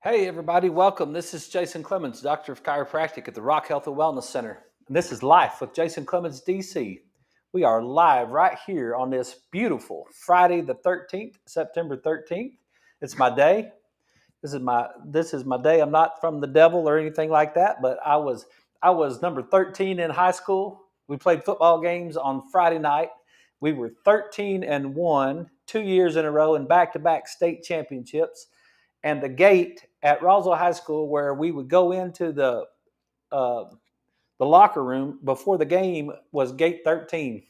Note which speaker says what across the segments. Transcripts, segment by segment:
Speaker 1: Hey, everybody, welcome. This is Jason Clemmons, Doctor of Chiropractic at the Rock Health and Wellness Center. And this is Life with Jason Clemmons, DC. We are live right here on this beautiful Friday the 13th, September 13th. It's my day. This is my day. I'm not from the devil or anything like that, but I was number 13 in high school. We played football games on Friday night. We were 13-1, 2 years in a row in back-to-back state championships. And the gate at Roswell High School, where we would go into uh, the locker room before the game, was gate 13.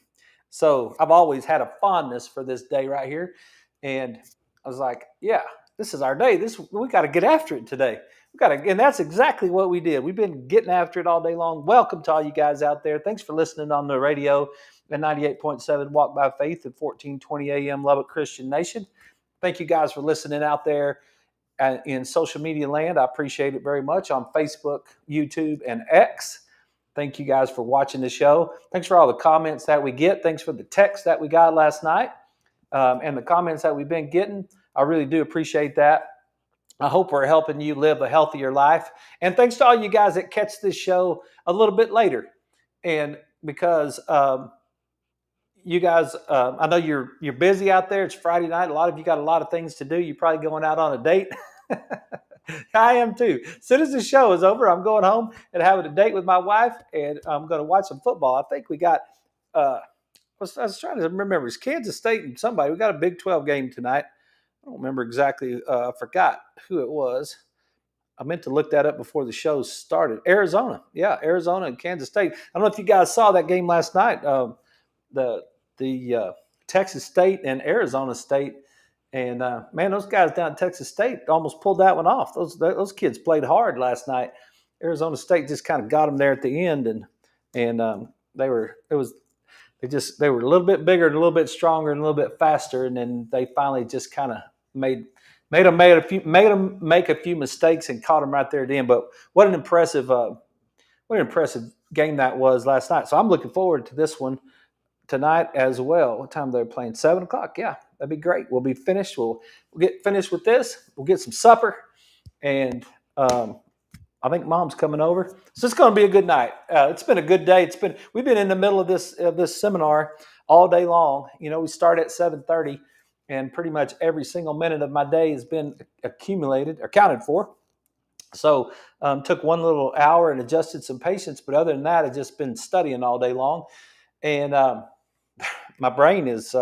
Speaker 1: So I've always had a fondness for this day right here, and I was like, "Yeah, this is our day. We got to get after it today. And that's exactly what we did. We've been getting after it all day long. Welcome to all you guys out there. Thanks for listening on the radio at 98.7 Walk by Faith at 1420 AM Lubbock Christian Nation. Thank you guys for listening out there in social media land. I appreciate it very much on Facebook, YouTube, and X. Thank you guys for watching the show. Thanks for all the comments that we get. Thanks for the text that we got last night and the comments that we've been getting. I really do appreciate that. I hope we're helping you live a healthier life. And thanks to all you guys that catch this show a little bit later. And because you guys, I know you're busy out there. It's Friday night. A lot of you got a lot of things to do. You're probably going out on a date. I am too. As soon as the show is over, I'm going home and having a date with my wife, and I'm going to watch some football. I think we got, I was trying to remember, it's Kansas State and somebody. We got a Big 12 game tonight. I don't remember exactly. I forgot who it was. I meant to look that up before the show started. Arizona. Yeah, Arizona and Kansas State. I don't know if you guys saw that game last night. The Texas State and Arizona State. And man, those guys down in Texas State almost pulled that one off. Those kids played hard last night. Arizona State just kind of got them there at the end, and they were a little bit bigger and a little bit stronger and a little bit faster, and then they finally just kind of made them make a few mistakes and caught them right there at the end. But what an impressive game that was last night. So I'm looking forward to this one tonight as well. What time they're playing? 7:00. Yeah, that'd be great. We'll be finished. We'll get finished with this. We'll get some supper, and I think Mom's coming over. So it's going to be a good night. It's been a good day. We've been in the middle of this seminar all day long. You know, we start at 7:30, and pretty much every single minute of my day has been accounted for. So took one little hour and adjusted some patients, but other than that, I've just been studying all day long, and my brain is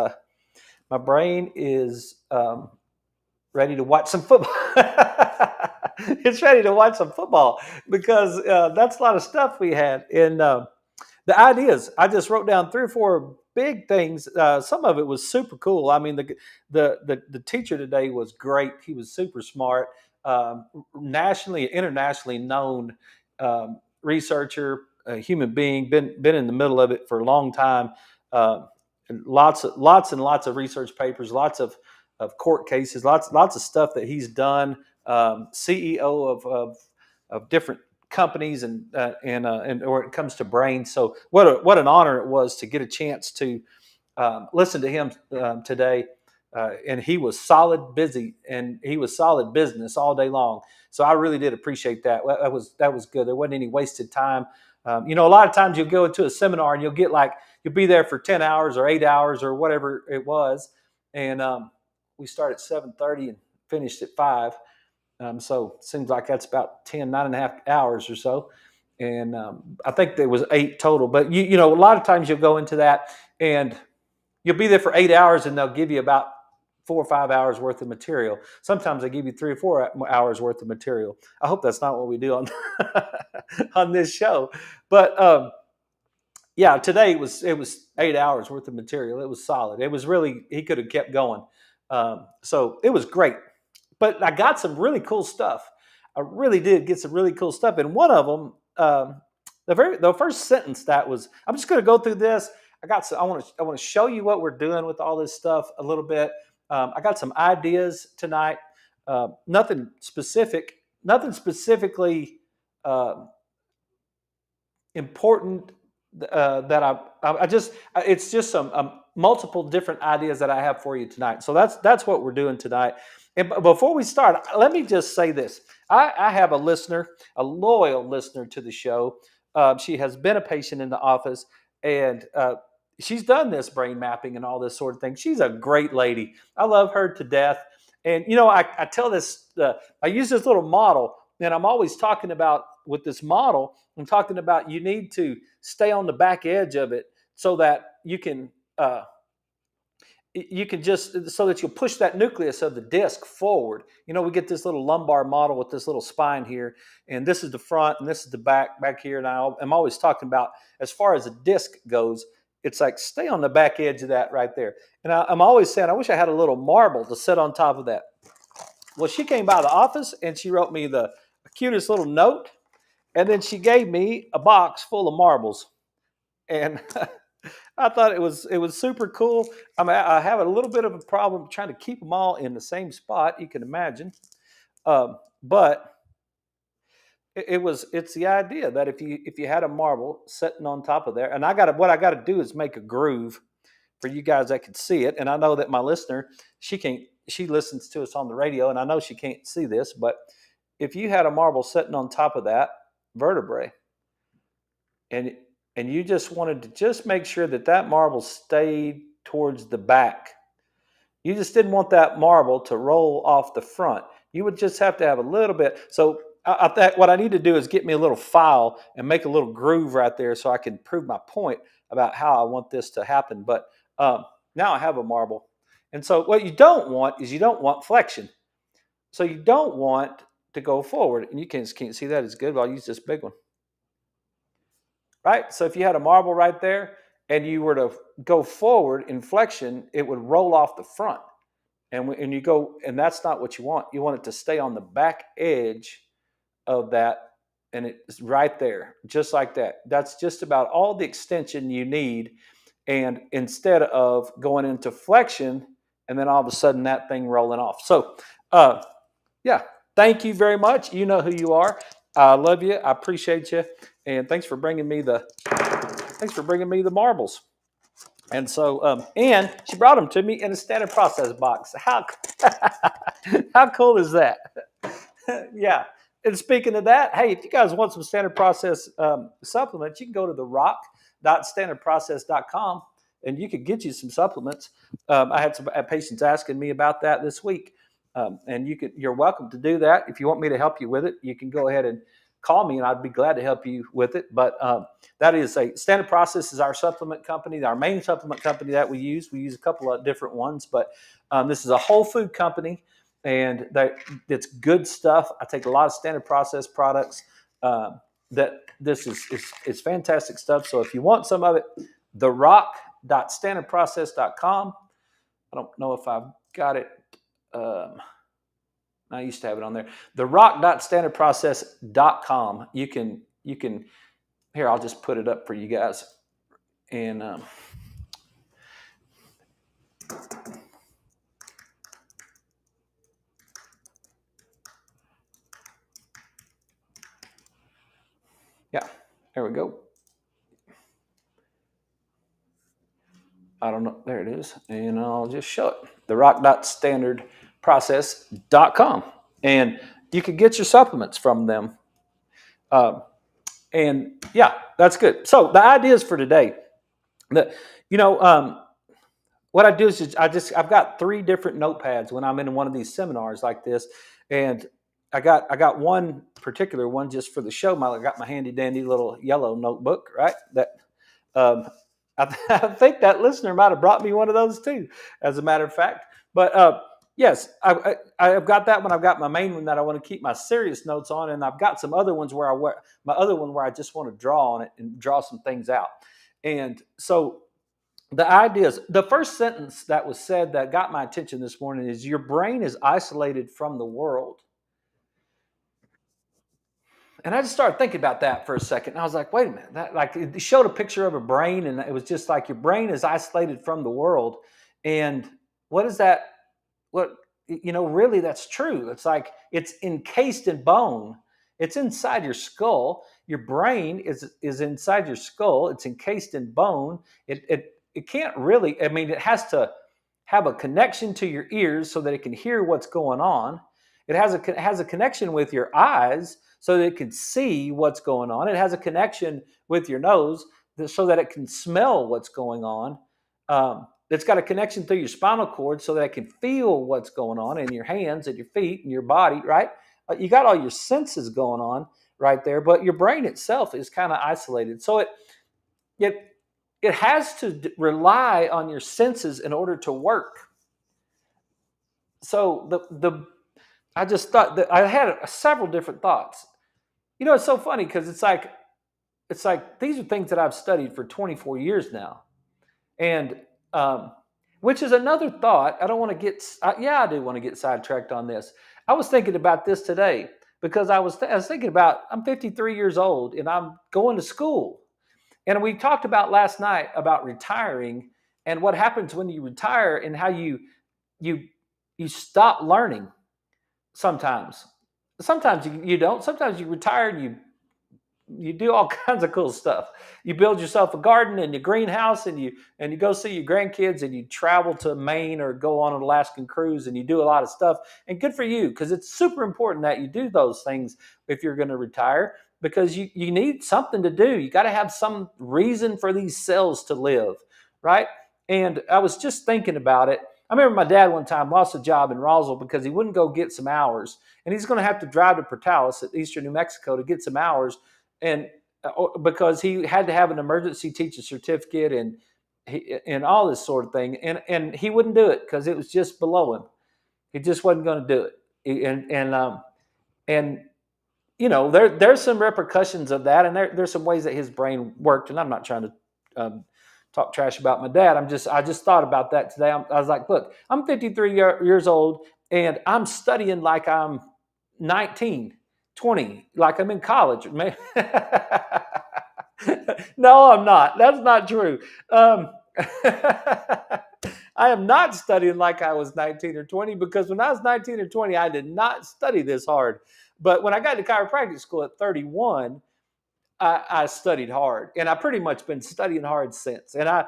Speaker 1: ready to watch some football. It's ready to watch some football because that's a lot of stuff we had. And the ideas, I just wrote down 3 or 4 big things. Some of it was super cool. I mean, the teacher today was great. He was super smart, nationally, internationally known researcher, a human being, been in the middle of it for a long time. Lots and lots of research papers, lots of court cases, lots of stuff that he's done. CEO of different companies and or it comes to brain. So what an honor it was to get a chance to listen to him today. And he was solid business all day long. So I really did appreciate that. That was good. There wasn't any wasted time. A lot of times you'll go into a seminar and you'll be there for 10 hours or 8 hours or whatever it was. And we started at 7:30 and finished at 5. So it seems like that's about 9.5 hours or so. And I think there was 8 total. But, a lot of times you'll go into that and you'll be there for 8 hours and they'll give you about 4 or 5 hours worth of material. Sometimes they give you 3 or 4 hours worth of material. I hope that's not what we do on on this show. But yeah, today it was 8 hours worth of material. It was solid. It was really, he could have kept going. So it was great. But I got some really cool stuff. I really did get some really cool stuff. And one of them, the first sentence I'm just going to go through this. I want to show you what we're doing with all this stuff a little bit. I got some ideas tonight. Nothing specifically important that it's just some multiple different ideas that I have for you tonight. So that's what we're doing tonight. And before we start, let me just say this. I have a listener, a loyal listener to the show. She has been a patient in the office, and she's done this brain mapping and all this sort of thing. She's a great lady. I love her to death. And I tell this. I use this little model, and I'm always talking about with this model. I'm talking about you need to stay on the back edge of it so that you can just so that you'll push that nucleus of the disc forward. We get this little lumbar model with this little spine here, and this is the front and this is the back here. And I'm always talking about, as far as the disc goes, it's like stay on the back edge of that right there. And I'm always saying, I wish I had a little marble to sit on top of that. Well, she came by the office and she wrote me the cutest little note, and then she gave me a box full of marbles. And I thought it was super cool. I have a little bit of a problem trying to keep them all in the same spot. You can imagine, but it's the idea that if you had a marble sitting on top of there, and what I got to do is make a groove for you guys that can see it. And I know that my listener, she listens to us on the radio, and I know she can't see this, but if you had a marble sitting on top of that vertebrae, and you just wanted to just make sure that marble stayed towards the back. You just didn't want that marble to roll off the front. You would just have to have a little bit. So I think what I need to do is get me a little file and make a little groove right there so I can prove my point about how I want this to happen. But now I have a marble. And so what you don't want flexion. So you don't want to go forward. And you can't see that as good, but I'll use this big one. Right? So if you had a marble right there and you were to go forward in flexion, it would roll off the front. And that's not what you want. You want it to stay on the back edge of that, and it's right there, just like that. That's just about all the extension you need. And instead of going into flexion and then all of a sudden that thing rolling off. So yeah, thank you very much. You know who you are. I love you. I appreciate you. And thanks for bringing me the marbles. And so, and she brought them to me in a standard process box. How cool is that? Yeah. And speaking of that, hey, if you guys want some standard process supplements, you can go to the rock.standardprocess.com and you could get you some supplements. I had some patients asking me about that this week. And you're welcome to do that. If you want me to help you with it, you can go ahead and call me and I'd be glad to help you with it. But that is Standard Process is our supplement company, our main supplement company that we use. We use a couple of different ones, but this is a whole food company and it's good stuff. I take a lot of Standard Process products. This is fantastic stuff. So if you want some of it, therock.standardprocess.com. I don't know if I've got it. I used to have it on there. therock.standardprocess.com. You can here, I'll just put it up for you guys. And yeah, there we go. I don't know. There it is. And I'll just show it. therock.standardprocess.com. And you can get your supplements from them. And yeah, that's good. So the ideas for today, what I do is I've got 3 different notepads when I'm in one of these seminars like this. And I got one particular one just for the show. I got my handy dandy little yellow notebook, right? That I think that listener might have brought me one of those too, as a matter of fact. But yes, I've got that one. I've got my main one that I want to keep my serious notes on, and I've got some other ones where I just want to draw on it and draw some things out. And so the ideas, the first sentence that was said that got my attention this morning is your brain is isolated from the world. And I just started thinking about that for a second. And I was like, wait a minute. It showed a picture of a brain, and it was just like your brain is isolated from the world. And what is that? Really that's true. It's like it's encased in bone. It's inside your skull. Your brain is inside your skull. It's encased in bone. It can't really, it has to have a connection to your ears so that it can hear what's going on. It has a connection with your eyes so that it can see what's going on. It has a connection with your nose so that it can smell what's going on. It's got a connection through your spinal cord so that it can feel what's going on in your hands and your feet and your body, right? You got all your senses going on right there, but your brain itself is kind of isolated. So it it has to rely on your senses in order to work. So the I just thought that I had several different thoughts. It's so funny because it's like these are things that I've studied for 24 years now, and which is another thought. I don't want to get. Yeah, I do want to get sidetracked on this. I was thinking about this today because I was thinking about I'm 53 years old and I'm going to school, and we talked about last night about retiring and what happens when you retire and how you you stop learning sometimes. Sometimes you don't. Sometimes you retire and you do all kinds of cool stuff. You build yourself a garden and your greenhouse, and you go see your grandkids, and you travel to Maine or go on an Alaskan cruise, and you do a lot of stuff. And good for you, because it's super important that you do those things if you're going to retire, because you need something to do. You got to have some reason for these cells to live, right? And I was just thinking about it. I remember my dad one time lost a job in Roswell because he wouldn't go get some hours, and he's going to have to drive to Portales at eastern New Mexico to get some hours, and because he had to have an emergency teacher certificate and all this sort of thing, and he wouldn't do it because it was just below him. He just wasn't going to do it, and there's some repercussions of that, and there's some ways that his brain worked. And I'm not trying to talk trash about my dad. I just thought about that today. I was like, look, I'm 53 years old, and I'm studying like I'm 19, 20, like I'm in college. No, I'm not. That's not true. I am not studying like I was 19 or 20, because when I was 19 or 20, I did not study this hard. But when I got to chiropractic school at 31, I studied hard, and I pretty much been studying hard since. And I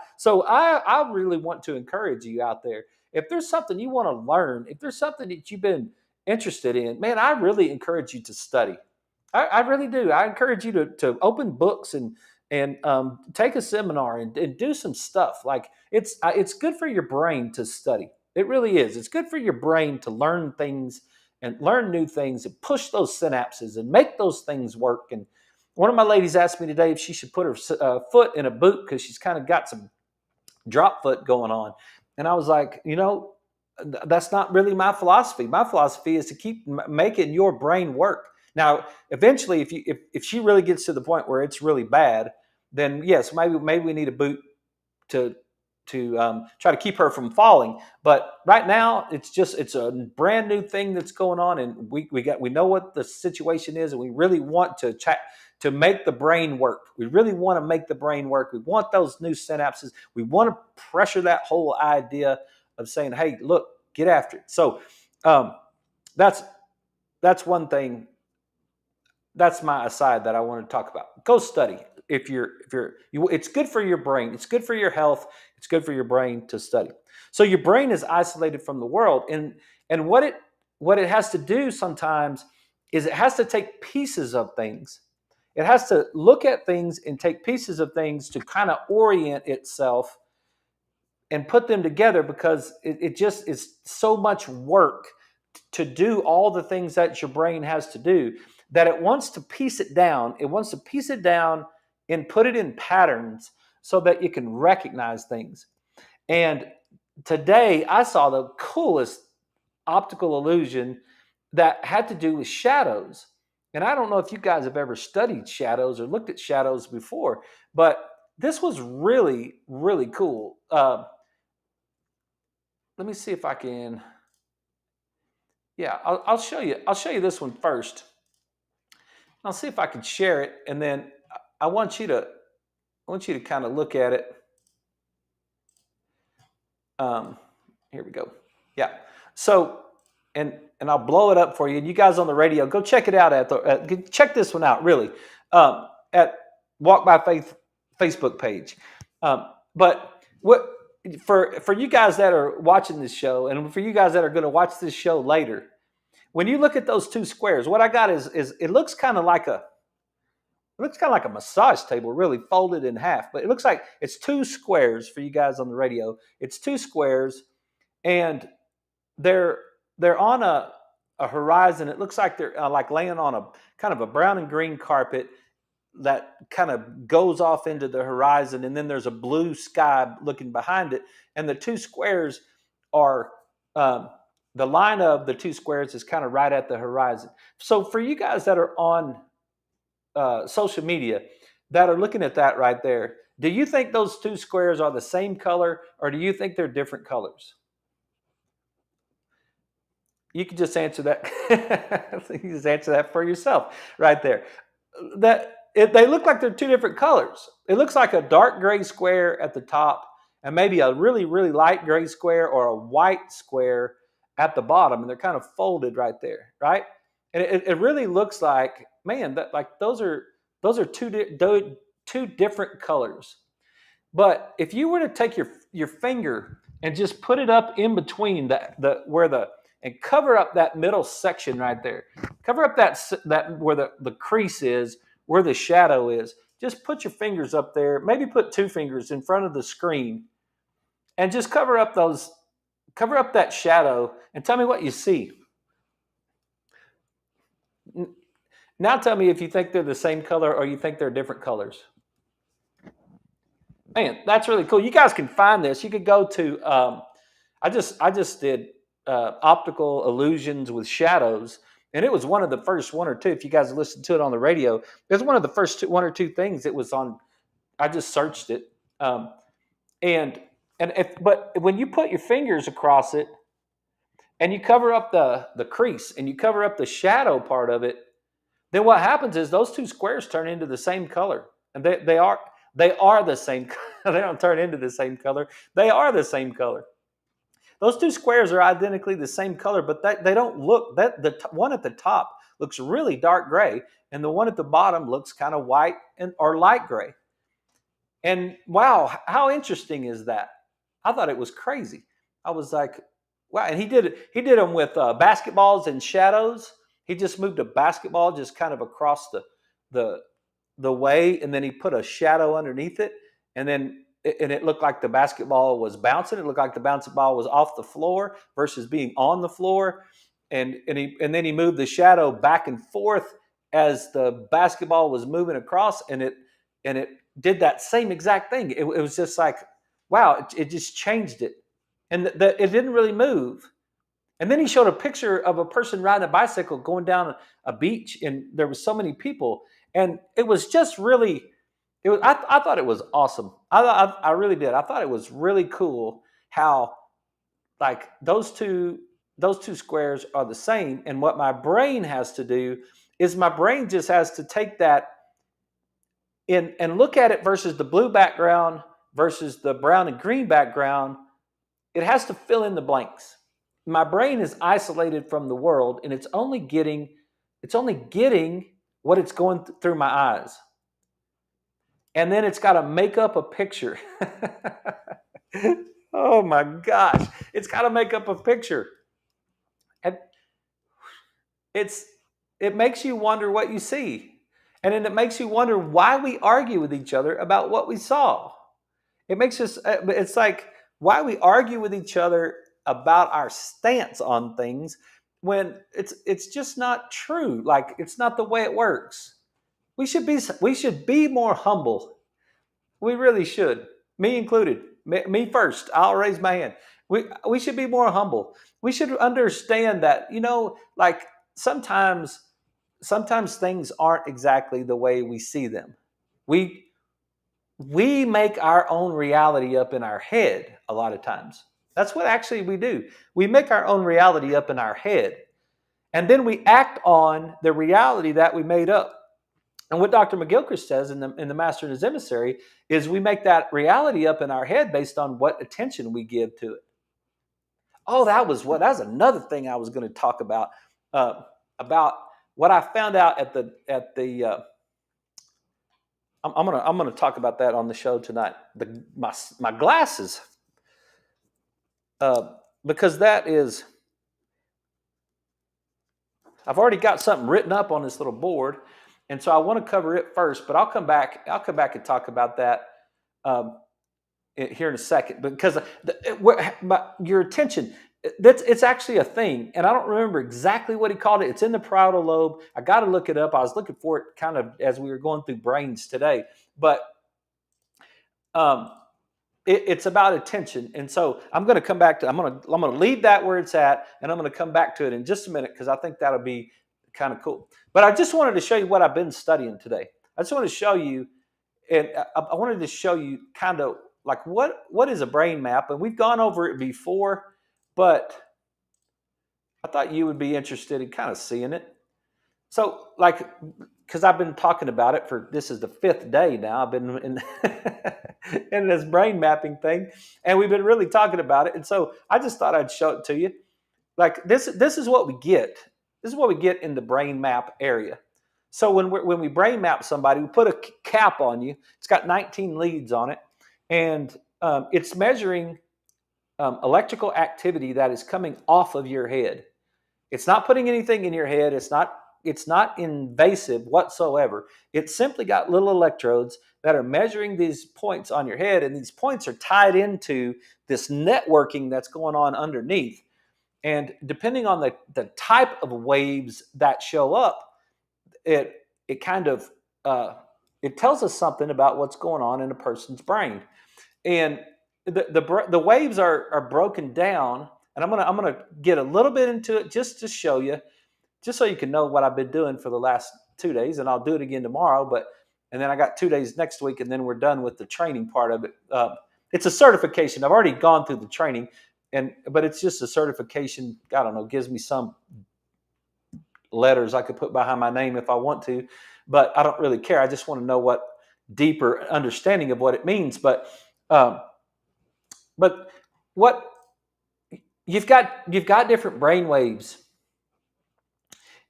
Speaker 1: really want to encourage you out there. If there's something you want to learn, if there's something that you've been interested in, man, I really encourage you to study. I really do. I encourage you to open books and take a seminar and do some stuff. Like it's good for your brain to study. It really is. It's good for your brain to learn things and learn new things and push those synapses and make those things work. And one of my ladies asked me today if she should put her foot in a boot because she's kind of got some drop foot going on. And I was like, that's not really my philosophy. My philosophy is to keep making your brain work. Now, eventually, if she really gets to the point where it's really bad, then yes, maybe we need a boot to try to keep her from falling. But right now, it's a brand new thing that's going on, and we know what the situation is, and we really want to make the brain work. We really want to make the brain work. We want those new synapses. We want to pressure that whole idea of saying, "Hey, look, get after it." So that's one thing. That's my aside that I want to talk about. Go study. It's good for your brain. It's good for your health. It's good for your brain to study. So your brain is isolated from the world, and what it has to do sometimes is it has to take pieces of things. It has to look at things and take pieces of things to kind of orient itself and put them together, because it just is so much work to do all the things that your brain has to do, that it wants to piece it down. It wants to piece it down and put it in patterns so that you can recognize things. And today I saw the coolest optical illusion that had to do with shadows. And I don't know if you guys have ever studied shadows or looked at shadows before, but this was really, really cool. Let me see if I can. Yeah, I'll show you. I'll show you this one first. I'll see if I can share it, and then I want you to kind of look at it. Here we go. Yeah. So, and I'll blow it up for you. And you guys on the radio, go check it out check this one out. Really, at Walk by Faith Facebook page. But what for you guys that are watching this show, and for you guys that are going to watch this show later, when you look at those two squares, what I got is it looks kind of like a massage table, really folded in half. But it looks like it's two squares for you guys on the radio. It's two squares, and they're they're on a horizon. It looks like they're like laying on a kind of a brown and green carpet that kind of goes off into the horizon, and then there's a blue sky looking behind it, and the two squares are the line of the two squares is kind of right at the horizon. So for you guys that are on social media that are looking at that right there, do you think those two squares are the same color, or do you think they're different colors? You can just answer that. You can just answer that for yourself right there. They look like they're two different colors. It looks like a dark gray square at the top, and maybe a really, really light gray square or a white square at the bottom, and they're kind of folded right there, right? And it really looks like, man, that like those are two different colors. But if you were to take your finger and just put it up in between and cover up that middle section right there, cover up that where the crease is, where the shadow is. Just put your fingers up there. Maybe put two fingers in front of the screen, and just cover up that shadow, and tell me what you see. Now tell me if you think they're the same color or you think they're different colors. Man, that's really cool. You guys can find this. You could go to I just did optical illusions with shadows, and it was one of the first one or two. If you guys listened to it on the radio, it was one of the first one or two things it was on. I just searched it, and but when you put your fingers across it and you cover up the crease and you cover up the shadow part of it, then what happens is those two squares turn into the same color, and they are the same. They don't turn into the same color. They are the same color. Those two squares are identically the same color, but they don't look, one at the top looks really dark gray, and the one at the bottom looks kind of white or light gray. And wow, how interesting is that? I thought it was crazy. I was like, wow. And he did them with basketballs and shadows. He just moved a basketball just kind of across the way, and then he put a shadow underneath it, and it looked like the basketball was bouncing. It looked like the basketball was off the floor versus being on the floor, and then he moved the shadow back and forth as the basketball was moving across, and it did that same exact thing. It was just like, wow, it just changed it, and it didn't really move. And then he showed a picture of a person riding a bicycle going down a beach, and there was so many people, and it was just really. I thought it was awesome. I really did. I thought it was really cool how like those two squares are the same. And what my brain has to do is my brain just has to take that in and look at it versus the blue background versus the brown and green background. It has to fill in the blanks. My brain is isolated from the world, and it's only getting what it's going through my eyes. And then it's got to make up a picture. Oh my gosh. It's got to make up a picture. And it makes you wonder what you see. And then it makes you wonder why we argue with each other about what we saw. It's like why we argue with each other about our stance on things when it's just not true. Like it's not the way it works. We should be more humble. We really should. Me included. Me first. I'll raise my hand. We should be more humble. We should understand that, like sometimes things aren't exactly the way we see them. We make our own reality up in our head a lot of times. That's what actually we do. We make our own reality up in our head. And then we act on the reality that we made up. And what Dr. McGilchrist says in the Master and His Emissary is we make that reality up in our head based on what attention we give to it. Oh, that's another thing I was going to talk about what I found out at the. I'm gonna talk about that on the show tonight. My glasses, because that is. I've already got something written up on this little board, and so I want to cover it first. But I'll come back and talk about that um, here in a second, because your attention, it's actually a thing, and I don't remember exactly what he called it. It's in the parietal lobe. I got to look it up. I was looking for it kind of as we were going through brains today, but um, it's about attention. And so I'm going to come back to, I'm going to leave that where it's at, and I'm going to come back to it in just a minute, because I think that'll be kind of cool. But I just wanted to show you what I've been studying today. I just want to show you, and I wanted to show you kind of like what is a brain map, and we've gone over it before, but I thought you would be interested in kind of seeing it. So, like, because I've been talking about it this is the 5th day now. I've been in, in this brain mapping thing, and we've been really talking about it. And so I just thought I'd show it to you. Like, this is what we get. This is what we get in the brain map area. So when we brain map somebody, we put a cap on you. It's got 19 leads on it, and it's measuring electrical activity that is coming off of your head. It's not putting anything in your head. It's not invasive whatsoever. It's simply got little electrodes that are measuring these points on your head, and these points are tied into this networking that's going on underneath. And depending on the type of waves that show up, it kind of it tells us something about what's going on in a person's brain. And the waves are broken down, and I'm gonna get a little bit into it just to show you, just so you can know what I've been doing for the last 2 days, and I'll do it again tomorrow. And then I got 2 days next week, and then we're done with the training part of it. It's a certification. I've already gone through the training, but it's just a certification. I don't know, gives me some letters I could put behind my name if I want to, but I don't really care. I just want to know what deeper understanding of what it means. But what you've got different brain waves,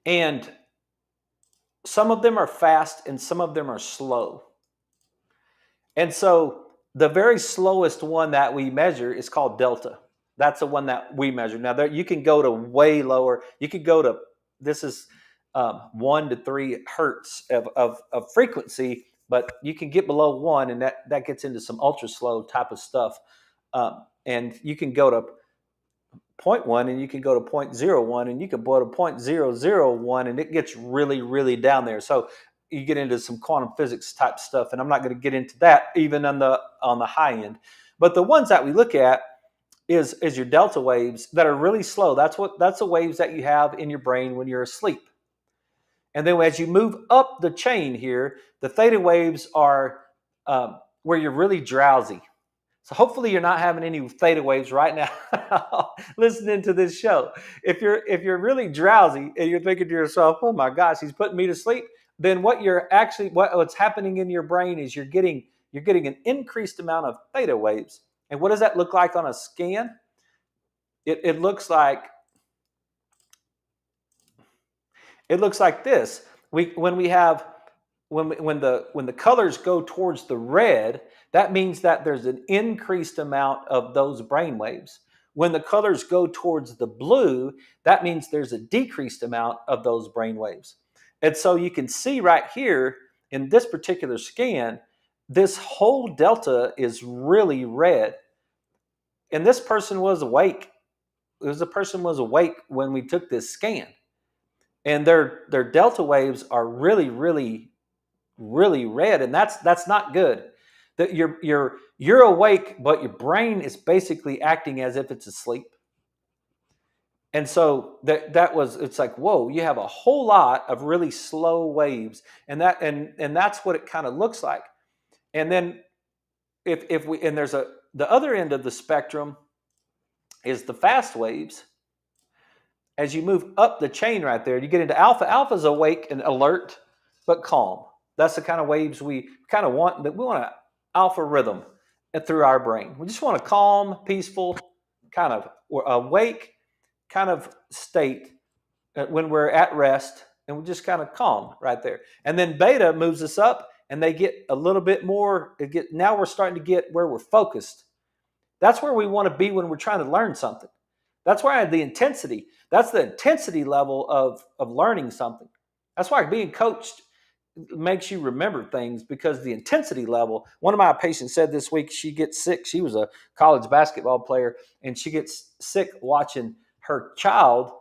Speaker 1: and some of them are fast and some of them are slow. And so the very slowest one that we measure is called delta. That's the one that we measure. Now, you can go to way lower. You could go to, this is 1 to 3 hertz of frequency, but you can get below 1, and that gets into some ultra slow type of stuff. And you can go to 0.1, and you can go to 0.01, and you can go to 0.001, and it gets really, really down there. So you get into some quantum physics type stuff, and I'm not going to get into that even on the high end. But the ones that we look at is your delta waves that are really slow. That's the waves that you have in your brain when you're asleep. And then as you move up the chain here, the theta waves are where you're really drowsy. So hopefully you're not having any theta waves right now listening to this show. If you're really drowsy and you're thinking to yourself, "Oh my gosh, he's putting me to sleep," then what's happening in your brain is you're getting an increased amount of theta waves. And what does that look like on a scan? It looks like this. When the colors go towards the red, that means that there's an increased amount of those brain waves. When the colors go towards the blue, that means there's a decreased amount of those brain waves. And so you can see right here in this particular scan, this whole delta is really red. And this person was awake. The person was awake when we took this scan. And their delta waves are really, really, really red, and that's not good. That you're awake, but your brain is basically acting as if it's asleep. And so it's like, whoa, you have a whole lot of really slow waves, and that's what it kind of looks like. And then there's the other end of the spectrum is the fast waves. As you move up the chain right there, you get into alpha. Alpha's awake and alert, but calm. That's the kind of waves we kind of want. That we want an alpha rhythm through our brain. We just want a calm, peaceful, kind of awake kind of state when we're at rest, and we're just kind of calm right there. And then beta moves us up, and they get a little bit more. Now we're starting to get where we're focused. That's where we want to be when we're trying to learn something. That's why the intensity, that's the intensity level of learning something. That's why being coached makes you remember things, because the intensity level. One of my patients said this week she gets sick. She was a college basketball player, and she gets sick watching her child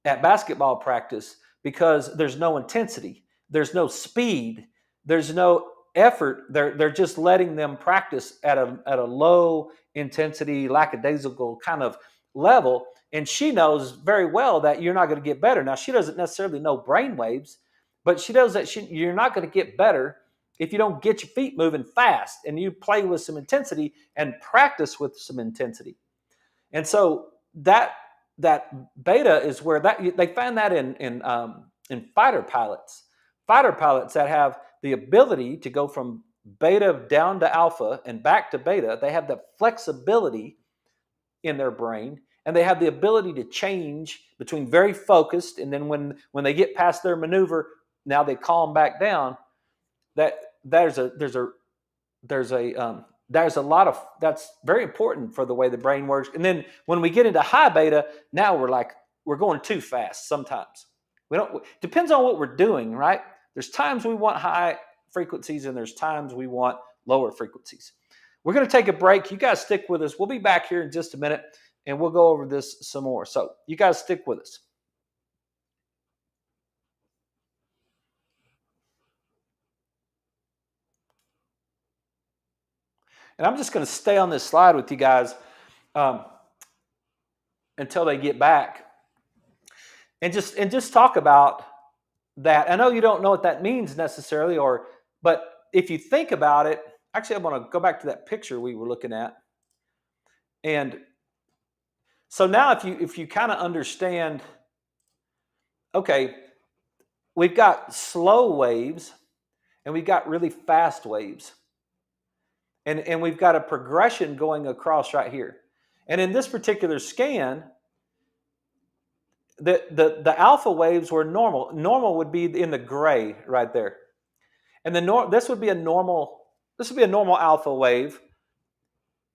Speaker 1: at basketball practice because there's no intensity, there's no speed, there's no effort. They're just letting them practice at a low intensity, lackadaisical kind of level. And she knows very well that you're not going to get better. Now, she doesn't necessarily know brain waves, but she knows that you're not going to get better if you don't get your feet moving fast and you play with some intensity and practice with some intensity. And so that beta is where that they find that in fighter pilots that have the ability to go from beta down to alpha and back to beta. They have the flexibility in their brain, and they have the ability to change between very focused, and then when they get past their maneuver, now they calm back down. That there's a lot of, that's very important for the way the brain works. And then when we get into high beta, now we're going too fast sometimes. We don't, depends on what we're doing, right? There's times we want high frequencies and there's times we want lower frequencies. We're going to take a break. You guys stick with us. We'll be back here in just a minute and we'll go over this some more. So you guys stick with us. And I'm just going to stay on this slide with you guys until they get back, and just talk about that. I know you don't know what that means necessarily, but if you think about it, actually, I want to go back to that picture we were looking at. And so now, if you kind of understand, okay, we've got slow waves and we've got really fast waves. And we've got a progression going across right here. And in this particular scan, the alpha waves were normal. Normal would be in the gray right there. And this would be a normal alpha wave.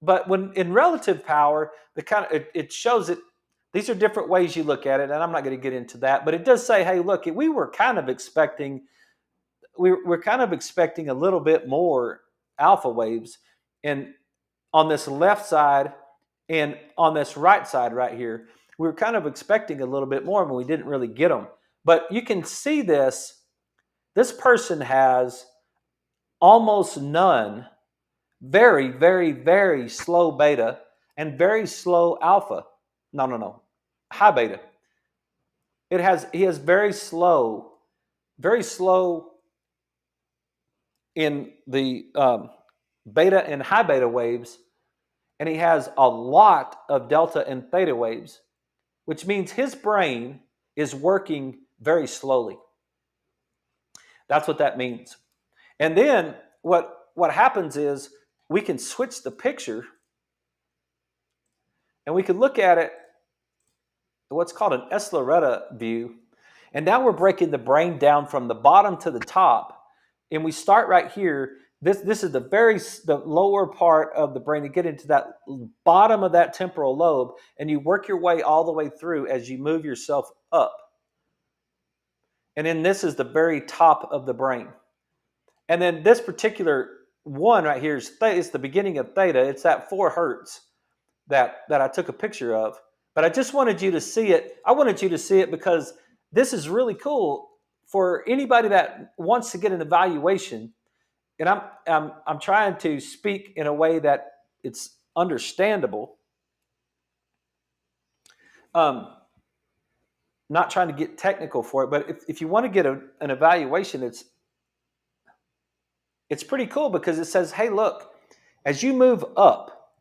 Speaker 1: But when in relative power, it shows it. These are different ways you look at it, and I'm not going to get into that. But it does say, hey, look, we're kind of expecting a little bit more alpha waves, and on this left side and on this right side right here, we were kind of expecting a little bit more, but we didn't really get them. But you can see this person has almost none, very, very, very slow beta and very slow alpha. No, high beta. He has very slow in the beta and high beta waves, and he has a lot of delta and theta waves, which means his brain is working very slowly. That's what that means. And then what happens is we can switch the picture and we can look at it, what's called an Eslaretta view. And now we're breaking the brain down from the bottom to the top. And we start right here. This is the lower part of the brain to get into that bottom of that temporal lobe, and you work your way all the way through as you move yourself up. And then this is the very top of the brain. And then this particular one right here is the beginning of theta. It's at 4 hertz that I took a picture of. But I just wanted you to see it. I wanted you to see it because this is really cool for anybody that wants to get an evaluation. And I'm trying to speak in a way that it's understandable. Not trying to get technical for it, but if you want to get an evaluation, it's pretty cool because it says, hey, look, as you move up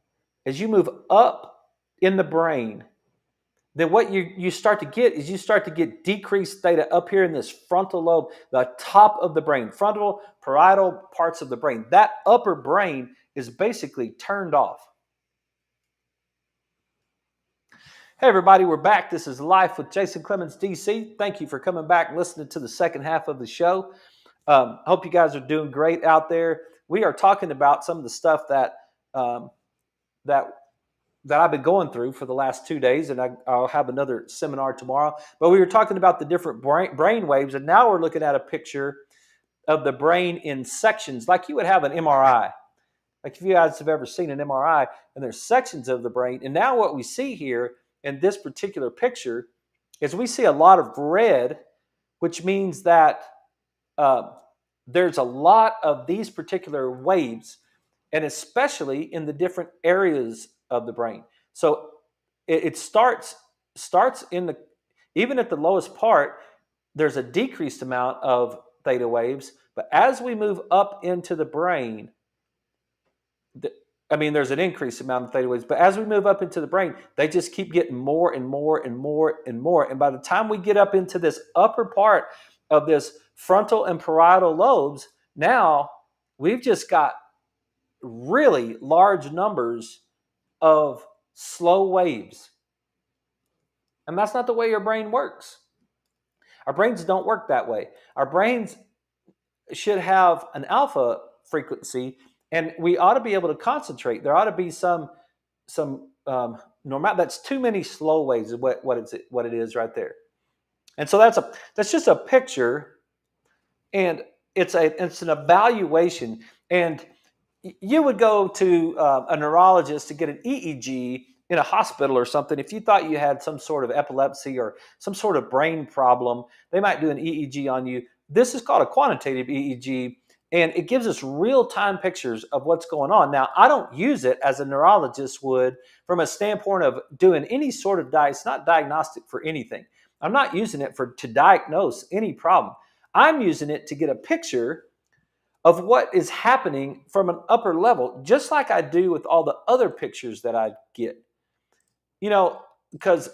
Speaker 1: in the brain, then what you start to get is decreased theta up here in this frontal lobe, the top of the brain, frontal, parietal parts of the brain. That upper brain is basically turned off. Hey, everybody, we're back. This is Life with Jason Clemmons, DC. Thank you for coming back and listening to the second half of the show. Hope you guys are doing great out there. We are talking about some of the stuff that that I've been going through for the last 2 days, and I'll have another seminar tomorrow. But we were talking about the different brain waves, and now we're looking at a picture of the brain in sections, like you would have an MRI. Like if you guys have ever seen an MRI, and there's sections of the brain. And now what we see here in this particular picture is we see a lot of red, which means that there's a lot of these particular waves, and especially in the different areas of the brain. So it starts in the, even at the lowest part, there's a decreased amount of theta waves, but as we move up into the brain, there's an increased amount of theta waves, but as we move up into the brain, they just keep getting more and more and more and more. And by the time we get up into this upper part of this frontal and parietal lobes, now we've just got really large numbers of slow waves. And that's not the way your brain works. Our brains don't work that way. Our brains should have an alpha frequency, and we ought to be able to concentrate. There ought to be some normal. That's too many slow waves. Is what it is right there. And so that's just a picture, and it's an evaluation. And you would go to a neurologist to get an EEG in a hospital or something. If you thought you had some sort of epilepsy or some sort of brain problem, they might do an EEG on you. This is called a quantitative EEG, and it gives us real-time pictures of what's going on. Now, I don't use it as a neurologist would from a standpoint of doing any sort of it's not diagnostic for anything. I'm not using it to diagnose any problem. I'm using it to get a picture of what is happening from an upper level, just like I do with all the other pictures that I get. Because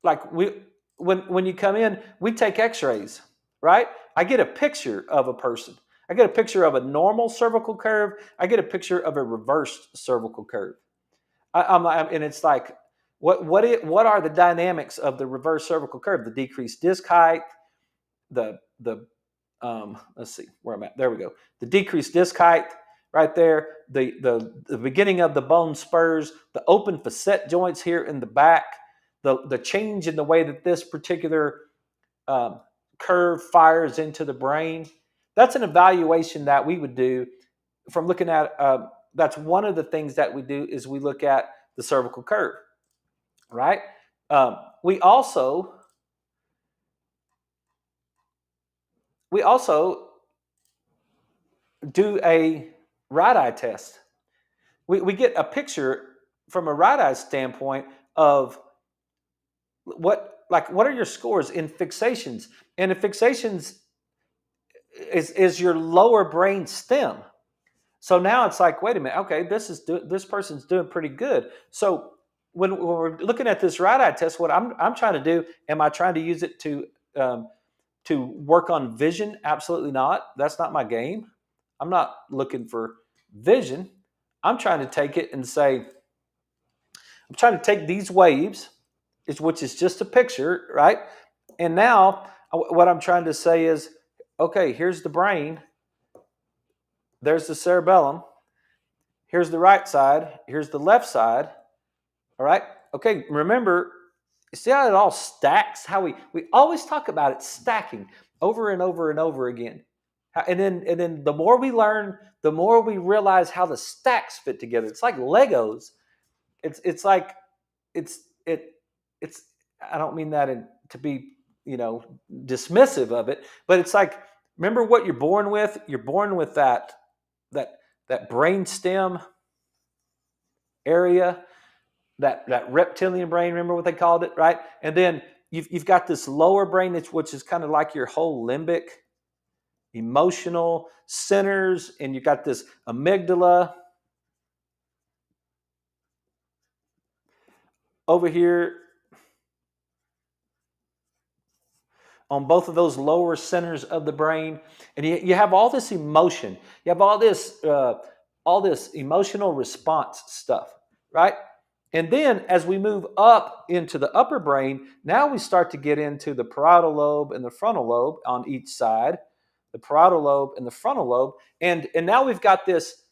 Speaker 1: like when you come in, we take x-rays, right? I get a picture of a person. I get a picture of a normal cervical curve. I get a picture of a reversed cervical curve. And it's like, what are the dynamics of the reverse cervical curve? The decreased disc height, the let's see where I'm at. There we go. The decreased disc height right there. The beginning of the bone spurs, the open facet joints here in the back, the change in the way that this particular curve fires into the brain. That's an evaluation that we would do from looking at. That's one of the things that we do is we look at the cervical curve, right? We also do a right eye test. We get a picture from a right eye standpoint of what are your scores in fixations, and the fixations is your lower brain stem. So now it's like, wait a minute, okay, this person's doing pretty good. So when we're looking at this right eye test, what I'm trying to do, am I trying to use it to work on vision? Absolutely not. That's not my game. I'm not looking for vision. I'm trying to take it and say, I'm trying to take these waves, which is just a picture, right? And now what I'm trying to say is, okay, here's the brain. There's the cerebellum. Here's the right side. Here's the left side. All right. Okay. Remember, see how it all stacks? How we always talk about it stacking over and over and over again. And then the more we learn, the more we realize how the stacks fit together. It's like Legos. It's like it's I don't mean that to be dismissive of it, but it's like, remember what you're born with. You're born with that brain stem area, that reptilian brain. Remember what they called it, right? And then you've got this lower brain, which is kind of like your whole limbic emotional centers, and you got this amygdala over here on both of those lower centers of the brain. And you have all this emotion. You have all this emotional response stuff, right? And then as we move up into the upper brain, now we start to get into the parietal lobe and the frontal lobe on each side, the parietal lobe and the frontal lobe. And now we've got this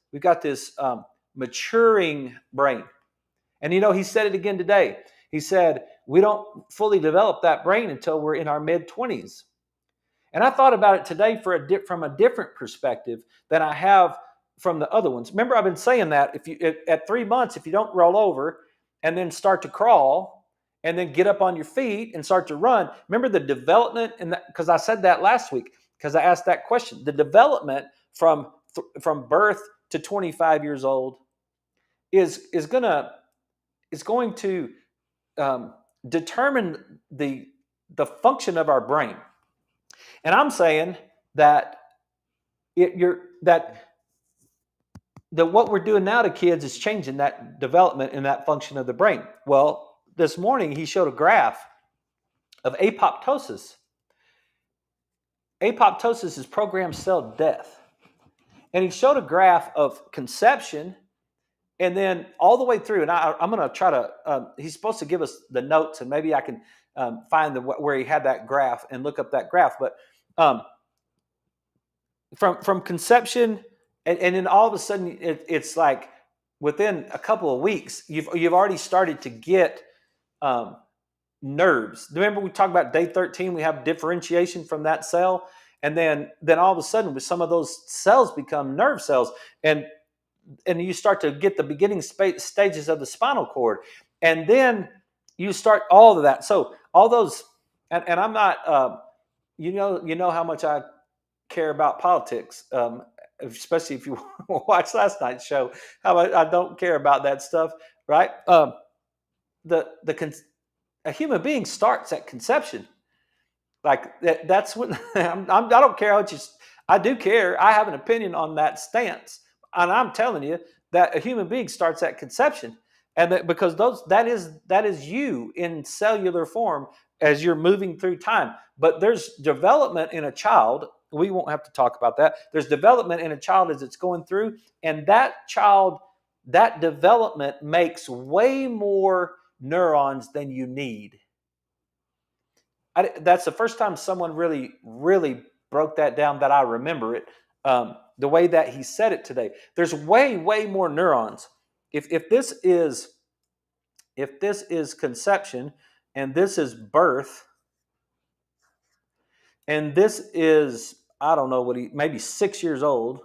Speaker 1: maturing brain. And he said it again today. He said, we don't fully develop that brain until we're in our mid-20s. And I thought about it today from a different perspective than I have from the other ones. Remember, I've been saying that at 3 months, if you don't roll over and then start to crawl and then get up on your feet and start to run, remember the development in that, because I said that last week, because I asked that question. The development from birth to 25 years old is going to determine the function of our brain. And I'm saying that what we're doing now to kids is changing that development and that function of the brain. Well, this morning he showed a graph of apoptosis. Apoptosis is programmed cell death. And he showed a graph of conception and then all the way through. And I'm going to try to, he's supposed to give us the notes, and maybe I can find where he had that graph and look up that graph. But from conception, and then all of a sudden it's like within a couple of weeks, you've already started to get nerves. Remember we talked about day 13, we have differentiation from that cell. And then all of a sudden, with some of those cells become nerve cells, and you start to get the beginning stages of the spinal cord, and then you start all of that. So all those, and I'm not, you know how much I care about politics, especially if you watch last night's show. How I don't care about that stuff, right? A human being starts at conception. Like that's what I don't care how much I do care. I have an opinion on that stance, and I'm telling you that a human being starts at conception, and because that is you in cellular form as you're moving through time. But there's development in a child. We won't have to talk about that. There's development in a child as it's going through, and that development makes way more neurons than you need. That's the first time someone really, really broke that down that I remember it, the way that he said it today. There's way, way more neurons. If this is conception, and this is birth, and this is, I don't know maybe 6 years old.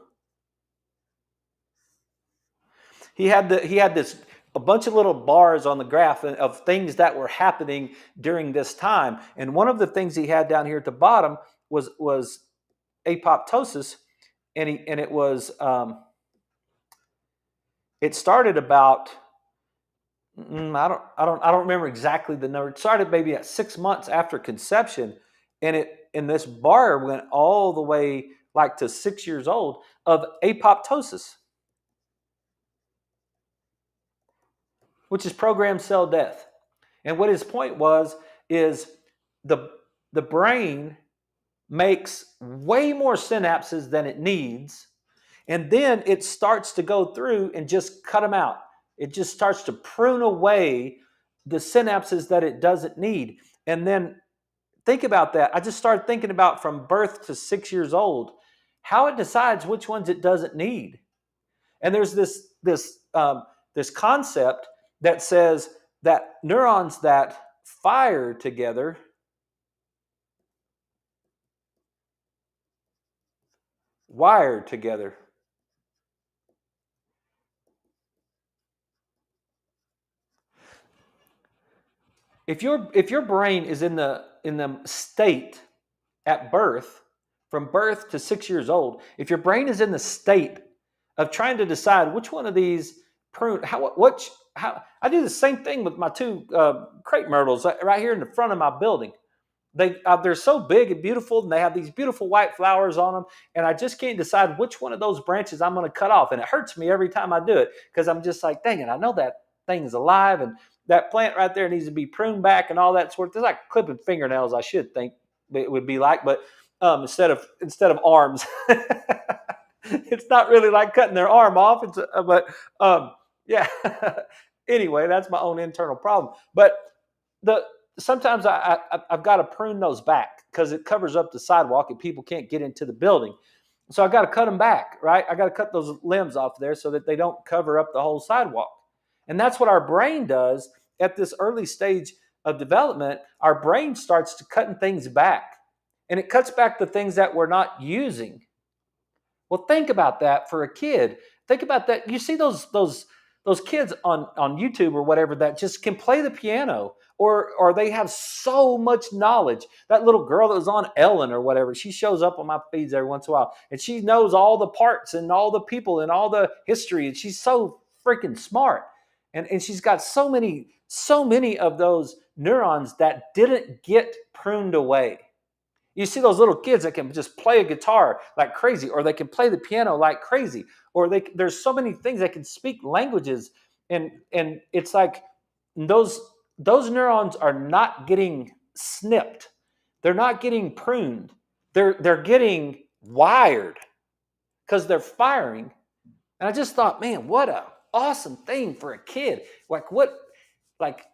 Speaker 1: He had a bunch of little bars on the graph of things that were happening during this time. And one of the things he had down here at the bottom was apoptosis, and it was it started about I don't remember exactly the number. It started maybe at 6 months after conception, and this bar went all the way like to 6 years old of apoptosis, which is programmed cell death. And what his point is the brain makes way more synapses than it needs, and then it starts to go through and just cut them out. It just starts to prune away the synapses that it doesn't need. And then think about that. I just started thinking about from birth to 6 years old, how it decides which ones it doesn't need. And there's this concept that says that neurons that fire together wire together. If your brain is in the state at birth, from birth to 6 years old, if your brain is in the state of trying to decide which one of these prune, how I do the same thing with my two crepe myrtles right here in the front of my building. They're so big and beautiful, and they have these beautiful white flowers on them, and I just can't decide which one of those branches I'm going to cut off, and it hurts me every time I do it because I'm just like, dang it, I know that thing is alive, and that plant right there needs to be pruned back and all that sort of thing. It's like clipping fingernails, I should think it would be like, but instead of arms. It's not really like cutting their arm off. Yeah. Anyway, that's my own internal problem. But sometimes I've got to prune those back because it covers up the sidewalk and people can't get into the building. So I've got to cut them back, right? I got to cut those limbs off there so that they don't cover up the whole sidewalk. And that's what our brain does at this early stage of development. Our brain starts to cutting things back, and it cuts back the things that we're not using. Well, think about that for a kid. Think about that. You see those kids on YouTube or whatever that just can play the piano, or they have so much knowledge. That little girl that was on Ellen or whatever, she shows up on my feeds every once in a while, and she knows all the parts and all the people and all the history, and she's so freaking smart. And she's got so many of those neurons that didn't get pruned away. You see those little kids that can just play a guitar like crazy, or they can play the piano like crazy, or there's so many things. They can speak languages, and it's like those those neurons are not getting snipped. They're not getting pruned. They're getting wired because they're firing. And I just thought, man, what a awesome thing for a kid. Like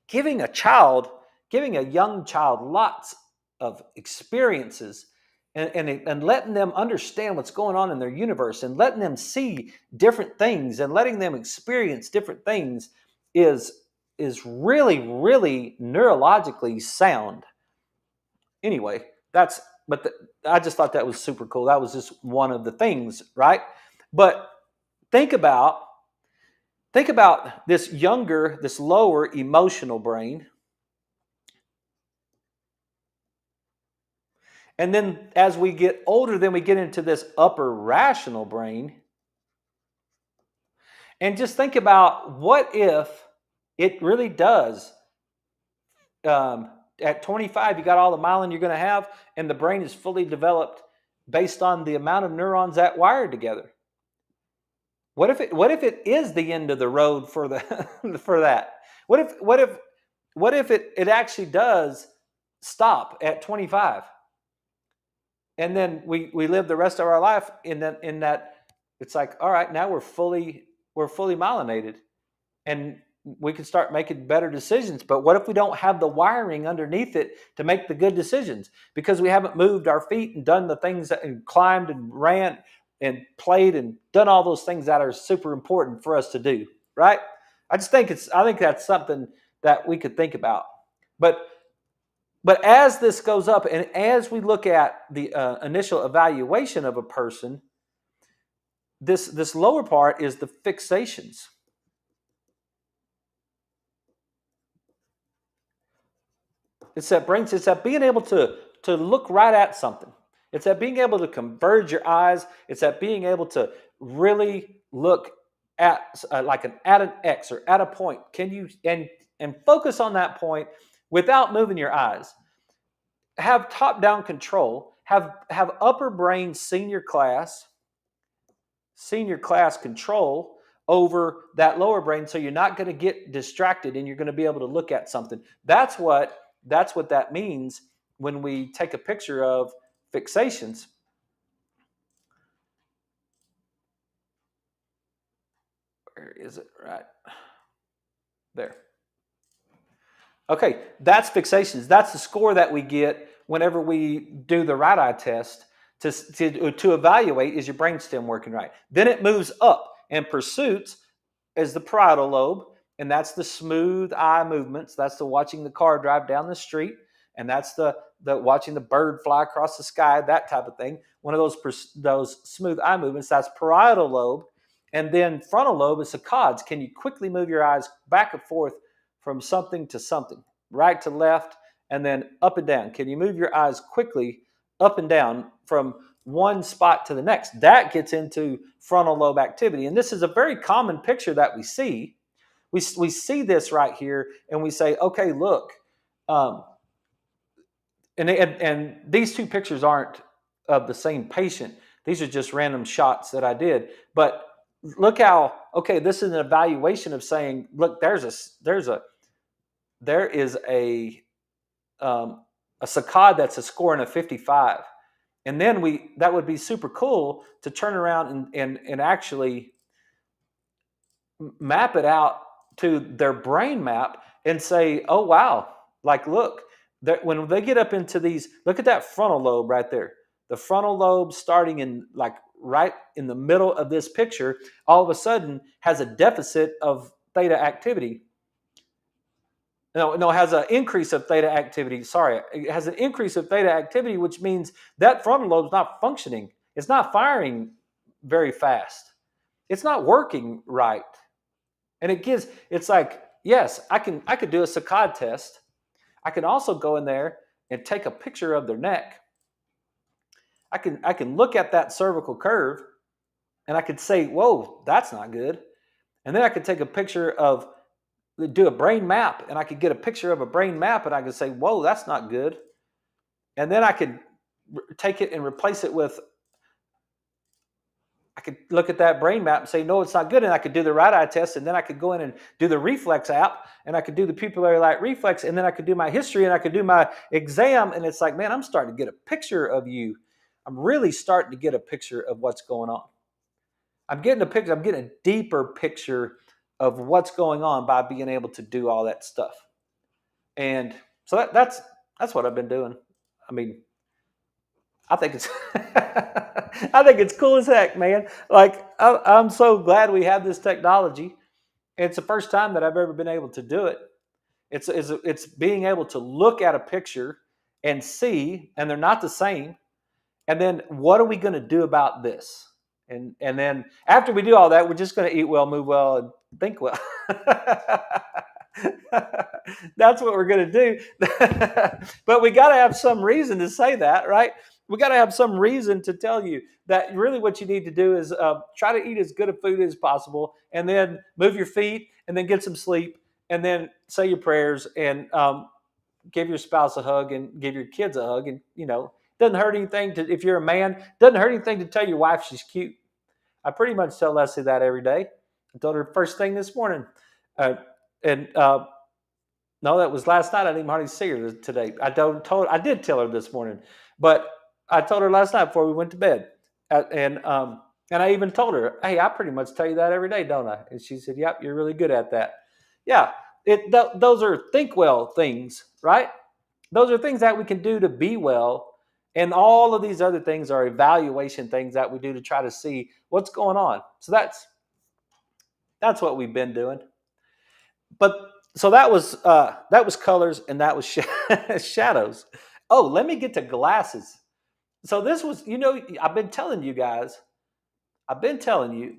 Speaker 1: giving a young child lots of experiences, and letting them understand what's going on in their universe, and letting them see different things, and letting them experience different things is really, really neurologically sound. Anyway, I just thought that was super cool. That was just one of the things, right? But think about this lower emotional brain. And then as we get older, then we get into this upper rational brain. And just think about, what if it really does, at 25, you got all the myelin you're going to have, and the brain is fully developed based on the amount of neurons that wired together. What if it is the end of the road for for that? What if it actually does stop at 25? And then we live the rest of our life in that it's like, all right, now we're fully myelinated, and we can start making better decisions. But what if we don't have the wiring underneath it to make the good decisions, because we haven't moved our feet and done the things and climbed and ran and played and done all those things that are super important for us to do, right? I think that's something that we could think about. But as this goes up, and as we look at the initial evaluation of a person, this lower part is the fixations. It's that being able to look right at something. It's that being able to converge your eyes. It's that being able to really look at at an X or at a point. Can you and focus on that point without moving your eyes? Have top-down control. Have upper brain senior class control over that lower brain, so you're not going to get distracted, and you're going to be able to look at something. That's what that means when we take a picture of fixations. Where is it? Right there. Okay, that's fixations. That's the score that we get whenever we do the right eye test to evaluate, is your brainstem working right. Then it moves up, and pursuits is the parietal lobe, and that's the smooth eye movements. That's the watching the car drive down the street, and that's the watching the bird fly across the sky, that type of thing. One of those smooth eye movements, that's parietal lobe. And then frontal lobe is saccades. Can you quickly move your eyes back and forth from something to something, right to left, and then up and down? Can you move your eyes quickly up and down from one spot to the next? That gets into frontal lobe activity. And this is a very common picture that we see. We see this right here, and we say, okay, look. And these two pictures aren't of the same patient. These are just random shots that I did. But look how, okay, this is an evaluation of saying, look, there is a saccade that's a score in a 55. And then that would be super cool to turn around and actually map it out to their brain map and say, oh, wow, like, look, when they get up into these, look at that frontal lobe right there. The frontal lobe starting in like right in the middle of this picture all of a sudden has a deficit of theta activity. No, it has an increase of theta activity. Sorry, it has an increase of theta activity, which means that frontal lobe is not functioning. It's not firing very fast. It's not working right. And it's like, yes, I could do a saccade test. I can also go in there and take a picture of their neck. I can look at that cervical curve and I could say, whoa, that's not good. And then I could take a picture of, do a brain map, and I could get a picture of a brain map and I could say, whoa, that's not good. And then I could take it and replace it with, I could look at that brain map and say, no, it's not good. And I could do the right eye test, and then I could go in and do the reflex app, and I could do the pupillary light reflex, and then I could do my history, and I could do my exam. And it's like, man, I'm starting to get a picture of you. I'm really starting to get a picture of what's going on. I'm getting a picture. I'm getting a deeper picture of what's going on by being able to do all that stuff. And so that's what I've been doing. I mean, I think it's I think it's cool as heck, man. Like I'm so glad we have this technology. It's the first time that I've ever been able to do it. It's being able to look at a picture and see, and they're not the same. And then what are we going to do about this? And then after we do all that, we're just going to eat well, move well, and think well. That's what we're going to do. But we got to have some reason to say that, right? We got to have some reason to tell you that really what you need to do is try to eat as good a food as possible, and then move your feet, and then get some sleep, and then say your prayers, and give your spouse a hug, and give your kids a hug. And, doesn't hurt anything to, if you're a man, doesn't hurt anything to tell your wife she's cute. I pretty much tell Leslie that every day. I told her first thing this morning. No, that was last night. I didn't even hardly see her today. I did tell her this morning, but I told her last night before we went to bed. And I even told her, hey, I pretty much tell you that every day, don't I? And she said, yep, you're really good at that. Yeah, those are think well things, right? Those are things that we can do to be well. And all of these other things are evaluation things that we do to try to see what's going on. So that's what we've been doing. But so that was colors, and that was shadows. Oh, let me get to glasses. So this was, I've been telling you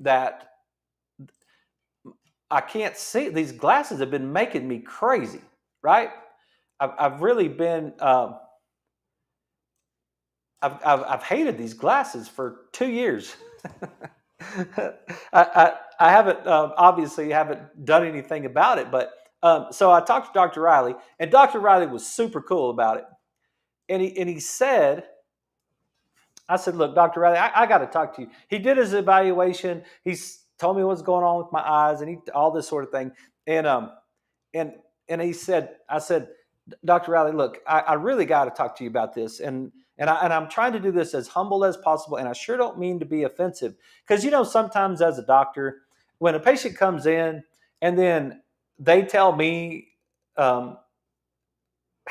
Speaker 1: that I can't see. These glasses have been making me crazy, right? I've really been. I've hated these glasses for 2 years. I haven't obviously haven't done anything about it, but so I talked to Dr. Riley, and Dr. Riley was super cool about it. And he said, I said, look, Dr. Riley, I got to talk to you. He did his evaluation. He's told me what's going on with my eyes, and all this sort of thing. And he said, I said, Dr. Riley, look, I really got to talk to you about this. And I'm trying to do this as humble as possible. And I sure don't mean to be offensive. Because, sometimes as a doctor, when a patient comes in and then they tell me how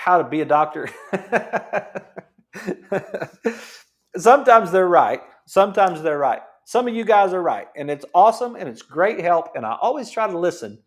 Speaker 1: to be a doctor, sometimes they're right. Sometimes they're right. Some of you guys are right. And it's awesome and it's great help. And I always try to listen.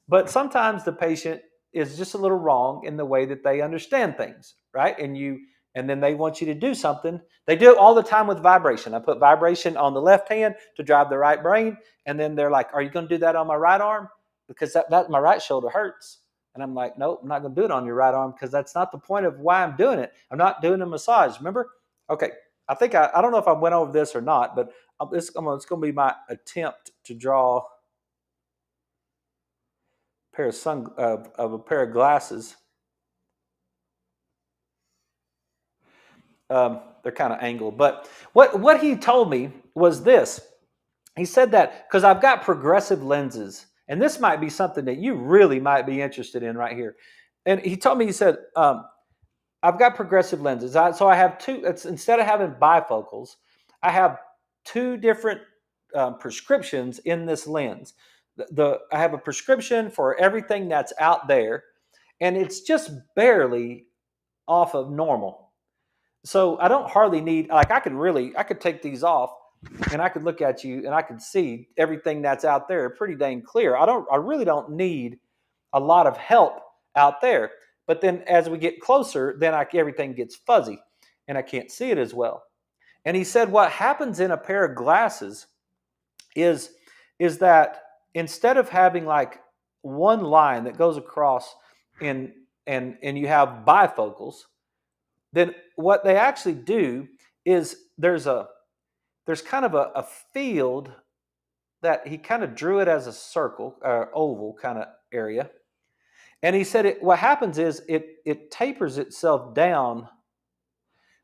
Speaker 1: But sometimes the patient is just a little wrong in the way that they understand things, right? And then they want you to do something. They do it all the time with vibration. I put vibration on the left hand to drive the right brain, and then they're like, "Are you going to do that on my right arm? Because that my right shoulder hurts." And I'm like, "Nope, I'm not going to do it on your right arm because that's not the point of why I'm doing it. I'm not doing a massage. Remember?" Okay, I think I don't know if I went over this or not, but it's going to be my attempt to draw a pair of glasses. They're kind of angled, but what he told me was this. He said that because I've got progressive lenses, and this might be something that you really might be interested in right here. And he told me, he said, I've got progressive lenses. So I have two. Instead of having bifocals, I have two different prescriptions in this lens. I have a prescription for everything that's out there, and it's just barely off of normal. So I don't hardly need, like I could take these off and I could look at you and I could see everything that's out there pretty dang clear. I really don't need a lot of help out there. But then as we get closer, then everything gets fuzzy and I can't see it as well. And he said what happens in a pair of glasses is that instead of having like one line that goes across and you have bifocals, then what they actually do is there's kind of a field that he kind of drew it as a circle or oval kind of area. And he said what happens is it tapers itself down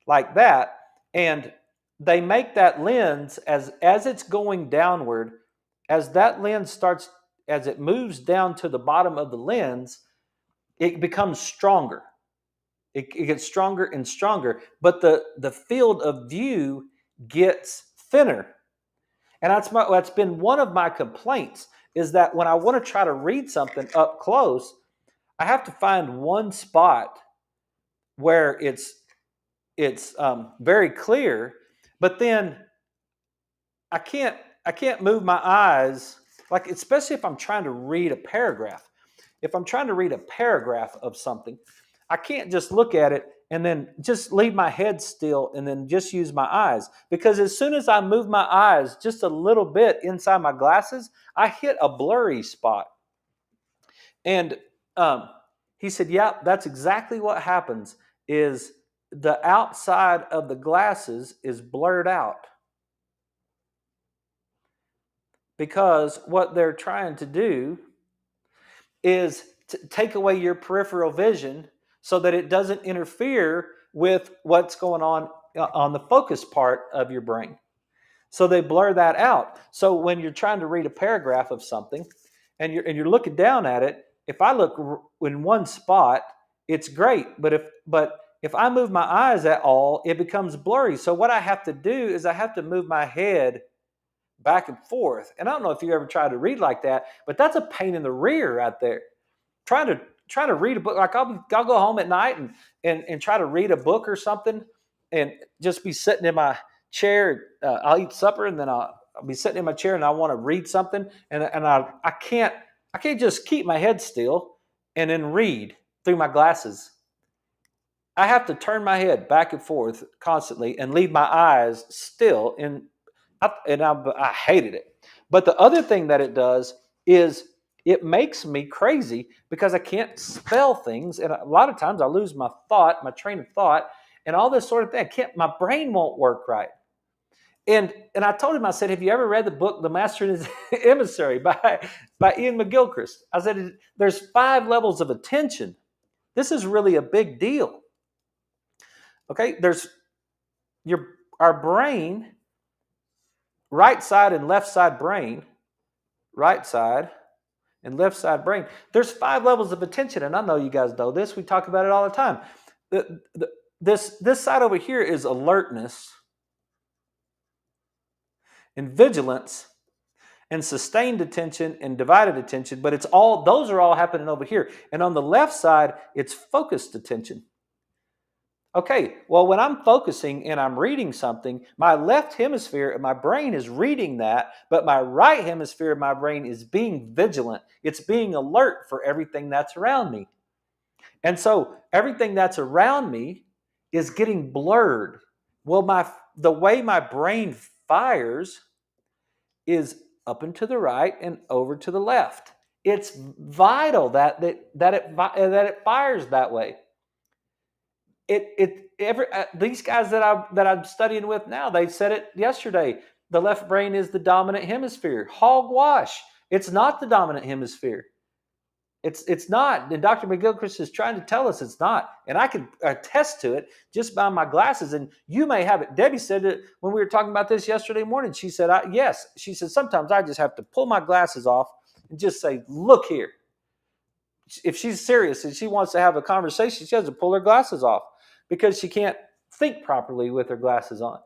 Speaker 1: like that, and they make that lens as it's going downward, as that lens starts, as it moves down to the bottom of the lens, it becomes stronger. It gets stronger and stronger, but the field of view gets thinner. And that's been one of my complaints, is that when I want to try to read something up close, I have to find one spot where it's very clear, but then I can't move my eyes, like especially if I'm trying to read a paragraph. If I'm trying to read a paragraph of something, I can't just look at it and then just leave my head still and then just use my eyes, because as soon as I move my eyes just a little bit inside my glasses, I hit a blurry spot. And he said, yeah, that's exactly what happens, is the outside of the glasses is blurred out. Because what they're trying to do is to take away your peripheral vision so that it doesn't interfere with what's going on the focus part of your brain. So they blur that out. So when you're trying to read a paragraph of something and you're looking down at it, if I look in one spot, it's great. But if I move my eyes at all, it becomes blurry. So what I have to do is I have to move my head back and forth. And I don't know if you ever tried to read like that, but that's a pain in the rear right there. Trying to read a book, like I'll go home at night and try to read a book or something, and just be sitting in my chair. I'll eat supper and then I'll be sitting in my chair and I want to read something, and I can't just keep my head still and then read through my glasses. I have to turn my head back and forth constantly and leave my eyes still, and I hated it. But the other thing that it does is it makes me crazy because I can't spell things, and a lot of times I lose my train of thought, and all this sort of thing. My brain won't work right. And I told him, I said, have you ever read the book The Master and His Emissary by Ian McGilchrist? I said, there's 5 levels of attention. This is really a big deal. Okay, there's our brain, right side and left side brain, right side and left side brain. There's 5 levels of attention, and I know you guys know this. We talk about it all the time. This side over here is alertness and vigilance and sustained attention and divided attention, but those are all happening over here. And on the left side, it's focused attention. Okay, well, when I'm focusing and I'm reading something, my left hemisphere of my brain is reading that, but my right hemisphere of my brain is being vigilant. It's being alert for everything that's around me. And so everything that's around me is getting blurred. Well, the way my brain fires is up and to the right and over to the left. It's vital that it fires that way. These guys that I'm studying with now, they said it yesterday. The left brain is the dominant hemisphere. Hogwash. It's not the dominant hemisphere. It's not. And Dr. McGilchrist is trying to tell us it's not. And I can attest to it just by my glasses. And you may have it. Debbie said it when we were talking about this yesterday morning. She said, yes. She said, sometimes I just have to pull my glasses off and just say, look here. If she's serious and she wants to have a conversation, she has to pull her glasses off because she can't think properly with her glasses on.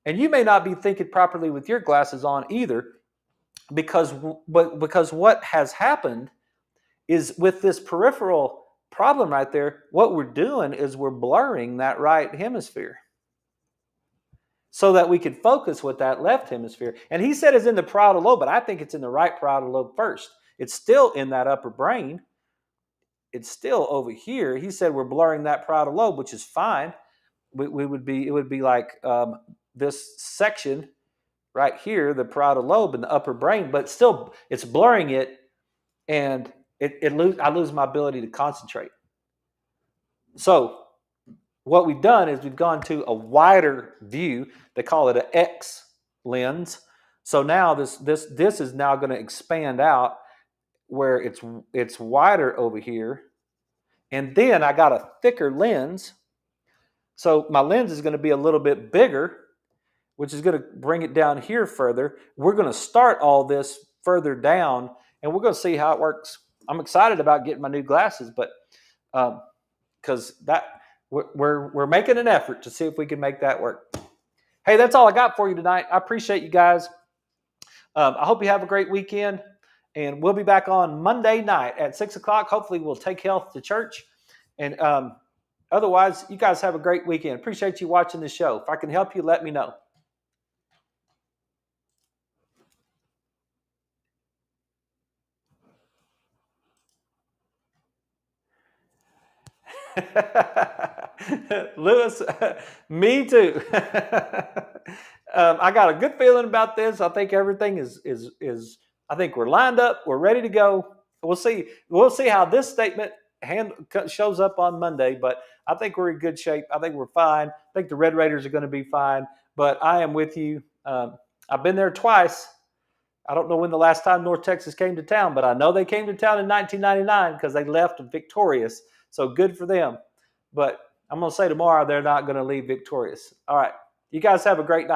Speaker 1: And you may not be thinking properly with your glasses on either, because what has happened is, with this peripheral problem right there, what we're doing is we're blurring that right hemisphere. so that we could focus with that left hemisphere. And he said it's in the parietal lobe, but I think it's in the right parietal lobe first. It's still in that upper brain. It's still over here. He said we're blurring that parietal lobe, which is fine. It would be like this section right here, the parietal lobe in the upper brain, but still it's blurring it, and I lose my ability to concentrate. So what we've done is we've gone to a wider view. They call it an X lens. So now this is now going to expand out where it's wider over here. And then I got a thicker lens. So my lens is going to be a little bit bigger, which is going to bring it down here further. We're going to start all this further down, and we're going to see how it works. I'm excited about getting my new glasses, but because we're making an effort to see if we can make that work. Hey, that's all I got for you tonight. I appreciate you guys. I hope you have a great weekend, and we'll be back on Monday night at 6 o'clock. Hopefully we'll take health to church, and otherwise, you guys have a great weekend. Appreciate you watching the show. If I can help you, let me know. Lewis, me too. I got a good feeling about this. I think everything is. I think we're lined up. We're ready to go. We'll see. We'll see how this statement shows up on Monday. But I think we're in good shape. I think we're fine. I think the Red Raiders are going to be fine. But I am with you. I've been there twice. I don't know when the last time North Texas came to town, but I know they came to town in 1999 because they left victorious. So good for them. But I'm going to say tomorrow they're not going to leave victorious. All right. You guys have a great night.